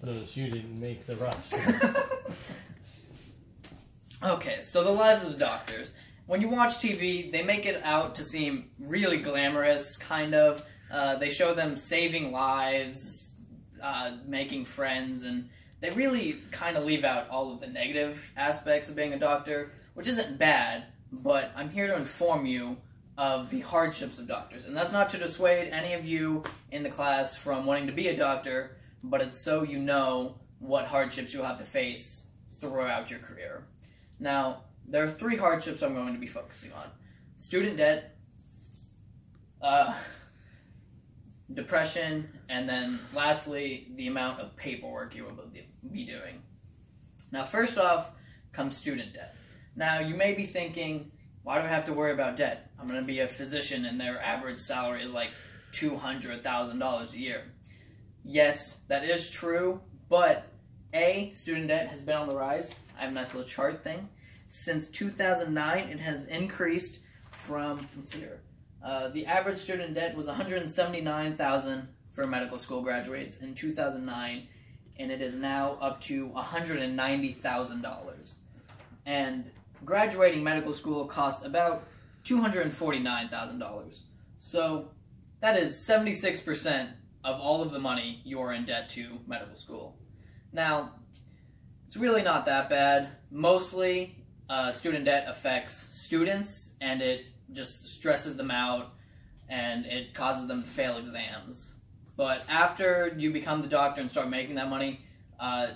notice you didn't make the rush. Okay, so the lives of doctors. When you watch TV, they make it out to seem really glamorous, kind of. They show them saving lives, making friends, and they really kind of leave out all of the negative aspects of being a doctor, which isn't bad, but I'm here to inform you of the hardships of doctors. And that's not to dissuade any of you in the class from wanting to be a doctor, but it's so you know what hardships you'll have to face throughout your career. Now, there are 3 hardships I'm going to be focusing on. Student debt, depression, and then lastly, the amount of paperwork you will be doing. Now, first off comes student debt. Now, you may be thinking, why do I have to worry about debt? I'm going to be a physician and their average salary is like $200,000 a year. Yes, that is true, but student debt has been on the rise. I have a nice little chart thing. Since 2009, it has increased from, let's see here, the average student debt was $179,000 for medical school graduates in 2009, and it is now up to $190,000. And graduating medical school costs about $249,000. So that is 76% of all of the money you are in debt to medical school. Now, it's really not that bad. Mostly, student debt affects students, and it just stresses them out, and it causes them to fail exams. But after you become the doctor and start making that money,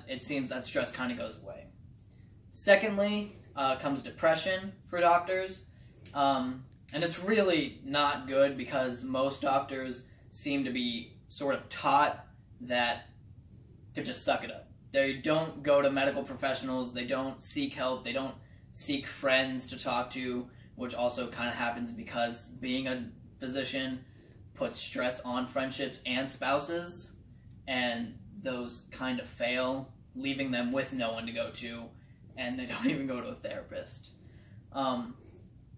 it seems that stress kind of goes away. Secondly, comes depression for doctors. And it's really not good because most doctors seem to be sort of taught that to just suck it up. They don't go to medical professionals, they don't seek help, they don't seek friends to talk to, which also kind of happens because being a physician puts stress on friendships and spouses, and those kind of fail, leaving them with no one to go to, and they don't even go to a therapist. And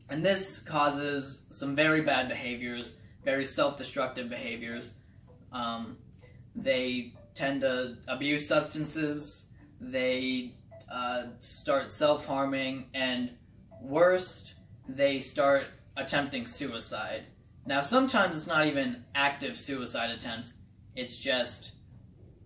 this causes some very bad behaviors, very self-destructive behaviors. They tend to abuse substances, they start self-harming, and worst, they start attempting suicide. Now, sometimes it's not even active suicide attempts, it's just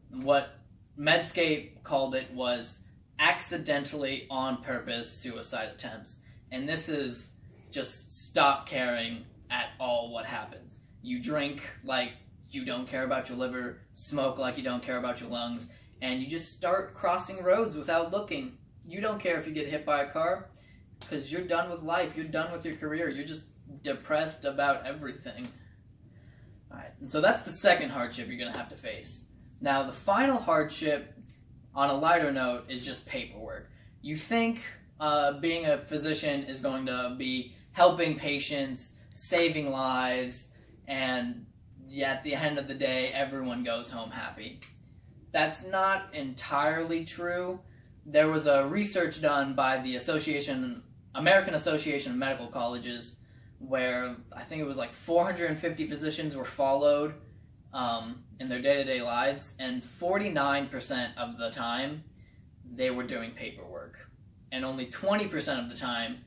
what Medscape called it was accidentally on purpose suicide attempts. And this is just stop caring at all what happens. You drink like you don't care about your liver, smoke like you don't care about your lungs, and you just start crossing roads without looking. You don't care if you get hit by a car, because you're done with life, you're done with your career, you're just depressed about everything. Alright, and so that's the second hardship you're going to have to face. Now, the final hardship, on a lighter note, is just paperwork. You think being a physician is going to be helping patients, saving lives, and yet at the end of the day, everyone goes home happy. That's not entirely true. There was a research done by the American Association of Medical Colleges where I think it was like 450 physicians were followed in their day-to-day lives, and 49% of the time they were doing paperwork. And only 20% of the time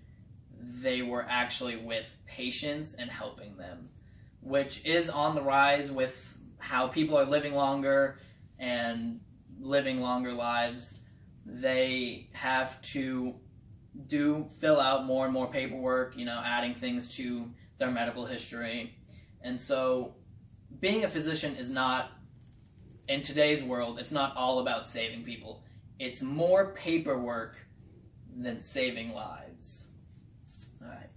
they were actually with patients and helping them, which is on the rise with how people are living longer and living longer lives. They have to fill out more and more paperwork, adding things to their medical history. And so being a physician is not, in today's world, it's not all about saving people. It's more paperwork than saving lives. Alright,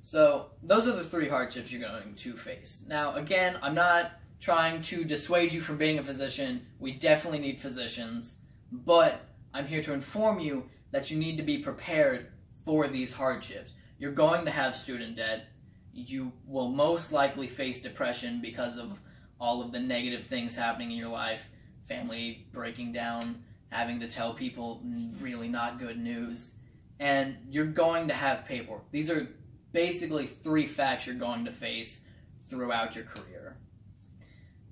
so those are the 3 hardships you're going to face. Now, again, I'm not trying to dissuade you from being a physician. We definitely need physicians, but I'm here to inform you that you need to be prepared for these hardships. You're going to have student debt. You will most likely face depression because of all of the negative things happening in your life, family breaking down, having to tell people really not good news, and you're going to have paperwork. These are basically 3 facts you're going to face throughout your career.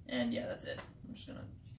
And yeah, that's it. I'm just going to